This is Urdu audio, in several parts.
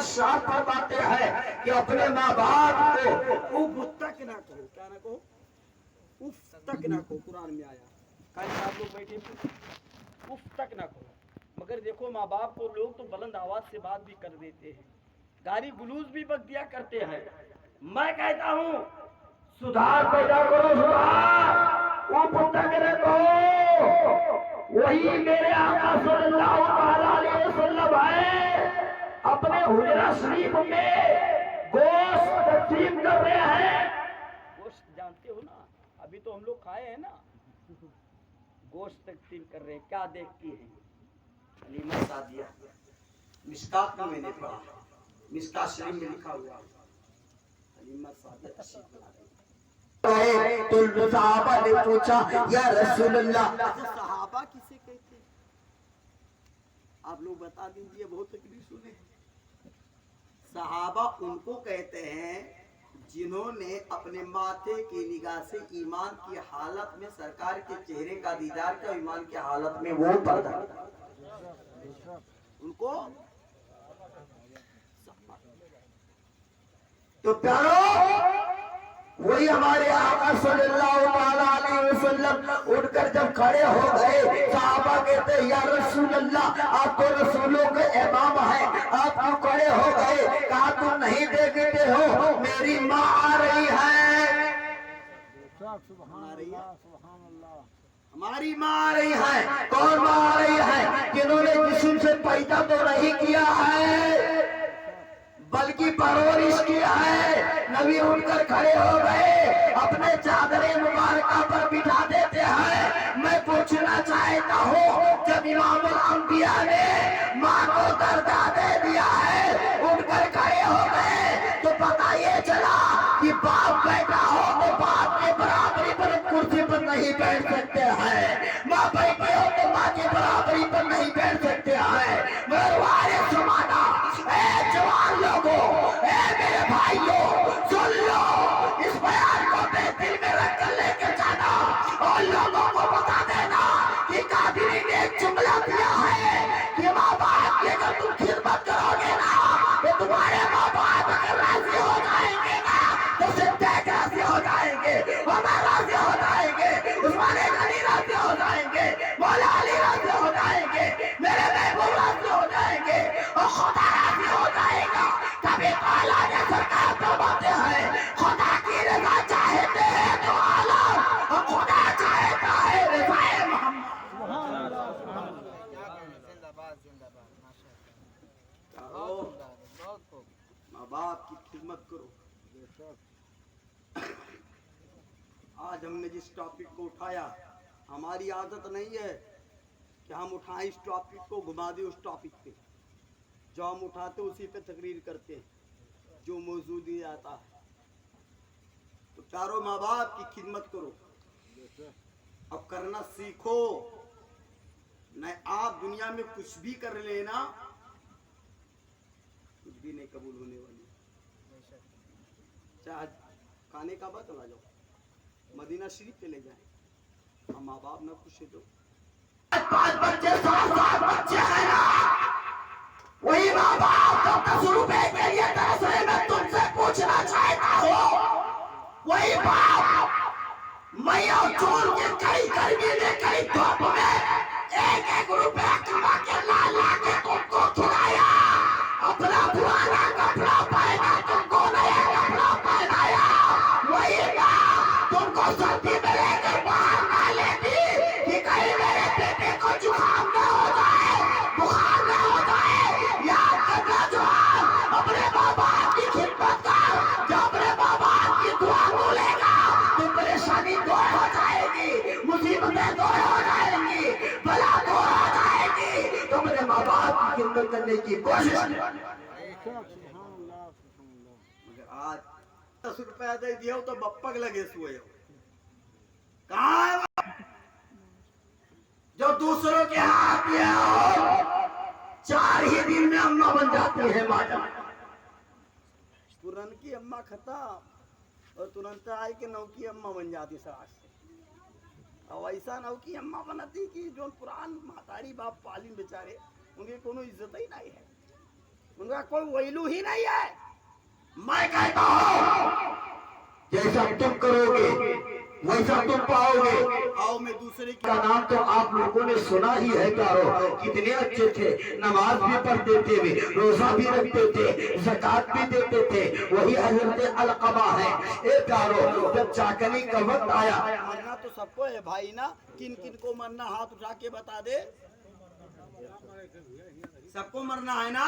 ارشاد فرماتے ہیں کہ اپنے ماں باپ کو اف تک نہ کہو. کیا نہ کہو؟ اف تک نہ کہو. قرآن میں آیا. کہیں آپ لوگ بیٹھے اف تک نہ کہو. مگر دیکھو ماں باپ کو لوگ تو بلند آواز سے بات بھی کر دیتے ہیں, گالی گلوز بھی بک دیا کرتے ہیں. میں کہتا ہوں سدھار پیدا کرو, سدھار. اف تک نہ کہو. وہی میرے آقا صلی اللہ علیہ وسلم ہے, اپنے حجرہ شریف میں گوشت تقسیم کر رہے ہیں. گوشت جانتے ہو نا, ابھی تو ہم لوگ کھائے ہیں نا. گوشت تقسیم کر رہے ہیں, کیا دیکھتی ہیں؟ حلیمہ سعدیہ. مشکات میں میں نے پڑھا, مشکات شریف میں لکھا ہوا حلیمہ سعدیہ تشریف لا رہی. تو صحابہ نے پوچھا یا رسول اللہ, صحابہ کسے کہتے ہیں؟ آپ لوگ بتا دیجئے, بہت تکلیف سنے. صحابہ ان کو کہتے ہیں جنہوں نے اپنے ماتھے کی نگاہ سے ایمان کی حالت میں سرکار کے چہرے کا دیدار کیا, ایمان کی حالت میں وہ پردہ, ان کو. تو پیارو, وہی ہمارے آقا صلی اللہ علیہ وسلم اٹھ کر جب کھڑے ہو گئے, صحابہ کہتے ہیں یا رسول اللہ, آپ تو رسولوں کے امام ہیں, آپ کیوں کھڑے ہو گئے؟ کہا تم نہیں دیکھتے ہو میری ماں آ رہی ہے. ہماری ماں آ رہی ہے. کون ماں آ رہی ہے؟ جنہوں نے جسم سے پیدا تو نہیں کیا ہے بلکہ پرورش کیا ہے. نبی اٹھ کر کھڑے ہو گئے, اپنے چادر مبارکہ پر بٹھا دیتے ہیں. میں پوچھنا چاہتا ہوں, جب امام الانبیاء نے ماں کو درجہ دے دیا ہے, اٹھ کر کھڑے ہو گئے, تو پتہ یہ چلا کہ باپ بیٹا ہو تو باپ کے برابری پر کرسی پر نہیں بیٹھ سکتے ہیں, ماں بیٹی ہو تو ماں کی برابری پر نہیں بیٹھ سکتے ہیں. مگر وارث زمانہ, اے جوان لوگوں, اے میرے بھائیوں, سن لو, اس بیان کو اپنے دل میں رکھ کر لے کے جانا, اور لوگوں کو بتا دینا کہ قادری نے ایک جملہ دیا ہے کہ ماں باپ کی اگر تم خدمت کرو گے نا, تو تمہارے ماں باپ اگر راضی ہو جائیں گے نا, تو صدیق راضی ہو جائیں گے, عمر راضی ہو جائیں گے, عثمان غنی راضی ہو جائیں گے, مولا علی راضی ہو جائیں گے, میرے محبوب راضی ہو جائیں گے, اور خدا راضی ہو جائے گا. کبھی تعالیٰ نے سرکار فرماتے ہیں خدا کی رضا چاہتے ہیں تو عالم, اور خدا چاہتا ہے رضا محمد. ماں باپ کی خدمت کرو. آج ہم نے جس ٹاپک کو اٹھایا, ہماری عادت نہیں ہے کہ ہم اٹھائیں اس ٹاپک کو, گھما دیں اس ٹاپک پہ. جو ہم اٹھاتے اسی پہ تقریر کرتے ہیں, جو موضوع دیا جاتا ہے. تو چاروں ماں باپ کی خدمت کرو, اب کرنا سیکھو. نہ آپ دنیا میں کچھ بھی کر لینا, کچھ بھی نہیں قبول ہونے والی. چاہے کھانے کا بات چلا جاؤ, مدینہ شریف چلے جائیں, ہم ماں باپ نہ خوش ہے تو 5 بچے 7 بچے ہیں نا, وہی ماں باپ تو 10 روپے کے لیے ترس رہے. میں تم سے پوچھنا چاہتا ہوں, وہی باپ میاں چور کے کئی گرمی میں کئی دھوپ میں 1 روپے کما کے لا کے تم کو کھلایا, اپنا پرانا کپڑا پہنا, تم کو نیا کپڑا پہنایا. وہی باپ تم کو سردی میں لے کر باہر نہ لیتی کہ کہیں میرے بیٹے کو زکام نہ ہو جائے, بخار نہ ہو جائے. یاد کرنا جوان, اپنے ماں باپ کی خدمت کر. جو اپنے ماں باپ کی دعا بولے گا تو پریشانی دور ہو جائے گی, مصیبتیں دور ہو جائیں گی, بلا دور ہو جائے گی. تو اپنے ماں باپ کی خدمت کرنے کی کوشش کریں. مگر آج 10 روپے دے دیو تو بپک لگے سوئے ہو. کہاں ہے جو دوسروں کے ہاتھ میں ہو, 4 ہی دن میں اماں بن جاتی ہے. ماں جان پورن کی اماں ختم, اور ترنت آئی کہ نو کی اماں بن جاتی سراج سے. اور ایسا نو کی اماں بناتی کہ جو پران ماتاری باپ پالین بیچارے, ان کی کوئی عزت ہی نہیں ہے. ان کا کوئی ویلو ہی نہیں ہے. میں کہتا ہوں جیسا تم کرو گے ویسا تم پاؤ گے. آؤ میں دوسرے کی کا نام تو آپ لوگوں نے سنا ہی ہے پیارو, کتنے اچھے تھے, نماز بھی پڑھتے تھے, روزہ بھی رکھتے تھے, زکات بھی دیتے تھے, وہی حضرت علقمہ ہے. اے پیارو, جب چاکنی کا وقت آیا, مرنا تو سب کو ہے بھائی نا, کن کن کو مرنا ہاتھ اٹھا کے بتا دے. سب کو مرنا ہے نا,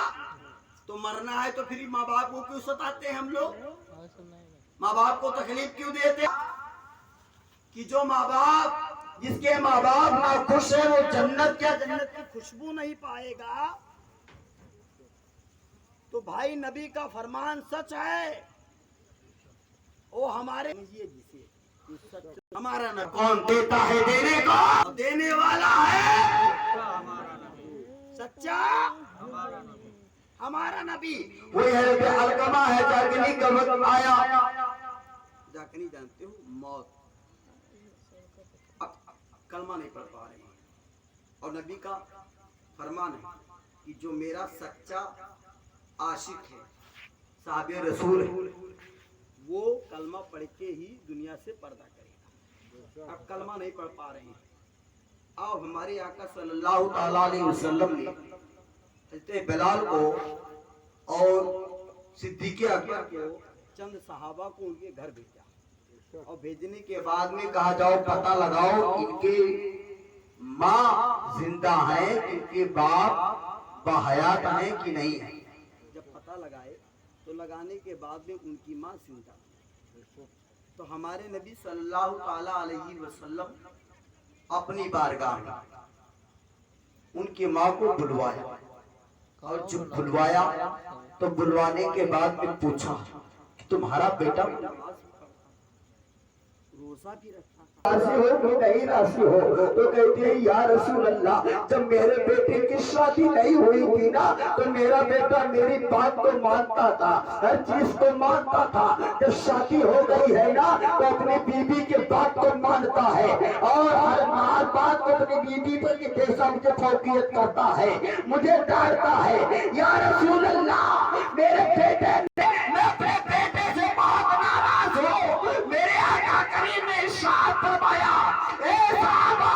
تو مرنا ہے تو پھر ماں باپ کو کیوں ستاتے ہیں ہم لوگ, ماں باپ کو تکلیف کیوں دیتے ہیں؟ کہ جو ماں باپ, جس کے ماں باپ نہ خوش ہے وہ جنت کیا جنت کی خوشبو نہیں پائے گا. تو بھائی نبی کا فرمان سچ ہے, وہ ہمارے ہمارا نبی کون دیتا ہے دینے کو, دینے والا ہے سچا, ہمارا نبی. وہی حضرت علقمہ ہے. چاکنی کا وقت آیا, جاکنی جانتے ہو موت, اب کلمہ نہیں پڑھ پا رہے ہیں, اور نبی کا فرمان ہے کہ جو میرا سچا عاشق ہے, صحابی رسول ہے, وہ کلمہ پڑھ کے ہی دنیا سے پردہ کرے گا. اب کلمہ نہیں پڑھ پا رہے ہیں. آؤ ہمارے آقا صلی اللہ تعالیٰ علیہ وسلم نے حضرت بلال کو اور صدیق اکبر کو چند صحابہ کو ان کے گھر بھیجا, اور بھیجنے کے بعد میں کہا جاؤ پتہ لگاؤ ان کے ماں زندہ ہیں, ان کے باپ بحیات ہیں کہ نہیں ہیں. جب پتہ لگائے تو لگانے کے بعد میں ان کی ماں زندہ. تو ہمارے نبی صلی اللہ تعالی علیہ وسلم اپنی بارگاہ میں ان کی ماں کو بلوایا, اور جب بلوایا تو بلوانے کے بعد میں پوچھا کہ تمہارا بیٹا روزہ بھی رکھا تھا, راضی ہو کہ نہیں راضی ہو. تو کہتے ہیں یا رسول اللہ, جب میرے بیٹے کی شادی نہیں ہوئی تھی نا تو میرا بیٹا میری بات کو مانتا تھا, ہر چیز کو مانتا تھا. جب شادی ہو گئی ہے نا تو اپنی بیوی کے بات کو مانتا ہے, اور ہر بات کو اپنی بیوی پر کہ جیسا مجھے فوقیت کرتا ہے, مجھے ڈانٹتا ہے. یا رسول اللہ, میرے بیٹے میں اپنے بیٹے سے بہت ناراض ہوں. میرے آقا کریم نے ارشاد فرمایا, اے صحابہ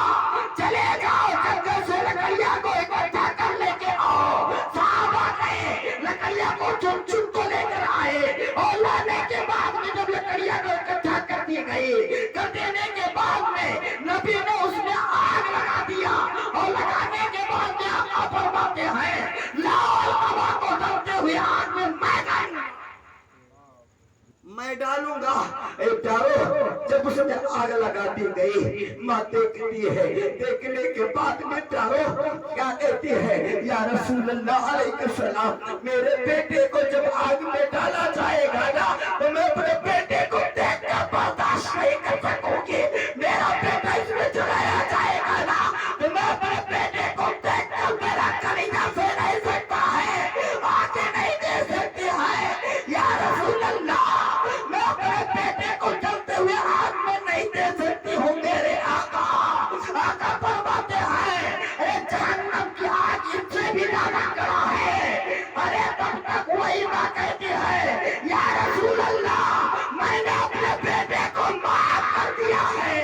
چلے جاؤ جنگل سے لکڑیاں کو اکٹھا کر لے کے آؤ. صحابہ نے لکڑیاں کو چن چن کو لے کر آئے, اور لانے کے بعد میں جب لکڑیاں کو اکٹھا کر دی گئی, کر دینے کے بعد میں نبی نے اس میں آگ لگا دیا, اور لگانے کے بعد میں آقا فرماتے ہیں لاؤ علقمہ کو ڈلتے ہوئے آگ میں میں ڈالوں گا. اے پیارو, جب اس میں آگ لگا دی گئی, ماں دیکھتی ہے, دیکھنے کے بعد میں پیارو کیا کہتی ہے, یا رسول اللہ علیہ السلام, میرے بیٹے کو جب آگ میں ڈالا جائے گا نا تو میں اپنے بیٹے کو دیکھ کر برداشت نہیں کر سکوں گی. میرا بیٹا اس میں جلایا جائے گا نا تو میں اپنے بیٹے کو دیکھ کر میرا کلیجہ سے نہیں سکتا ہے, آگے نہیں دے سکتی ہے. یا رسول اللہ, میں اپنے بیٹے کو جلتے ہوئے آگ میں نہیں دے سکتی ہوں. میرے آقا فرماتے ہیں اے جہنم کی آگ ان سے بھی زیادہ کڑا ہے. ارے تب تک وہی ماں کہتی ہے, یا رسول اللہ, میں نے اپنے بیٹے کو معاف کر دیا ہے.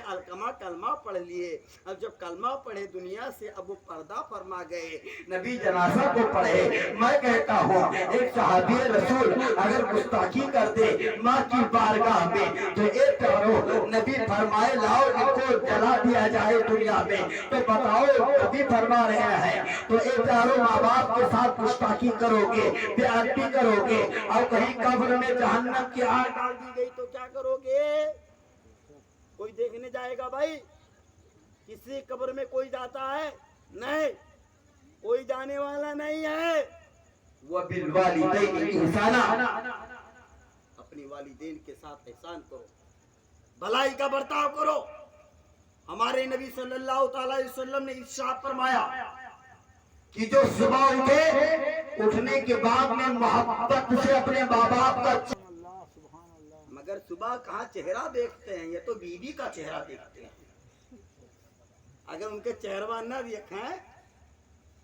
علقمہ کلمہ پڑھ لیے, اب جب کلمہ پڑھے دنیا سے, اب وہ پردہ فرما گئے, نبی جنازہ کو پڑھے. میں کہتا ہوں ایک صحابی رسول اگر گستاخی کر دے ماں کی بارگاہ میں تو ایک پیارو نبی فرمائے لاؤ ان کو جلا دیا جائے دنیا میں, تو بتاؤ نبی فرما رہے ہیں تو ایک پیارو ماں باپ کے ساتھ گستاخی کرو گے, بے ادبی کرو گے, اور کہیں قبر میں جہنم کی آگ ڈال دی گئی تو کیا کرو گے؟ کوئی دیکھنے جائے گا بھائی؟ کسی قبر میں کوئی جاتا ہے؟ نہیں, کوئی جانے والا نہیں ہے. وَبِالْوَالِدَيْنِ إِحْسَانًا, اپنی والدین کے ساتھ احسان کرو, بھلائی کا برتاؤ کرو. ہمارے نبی صلی اللہ تعالی علیہ وسلم نے ارشاد فرمایا کہ جو صبح اٹھے, اٹھنے کے بعد میں محبت سے اپنے ماں باپ کا مگر صبح کہاں چہرہ دیکھتے ہیں, یہ تو بیوی کا چہرہ دیکھتے ہیں. اگر ان کے چہرہ نہ دیکھیں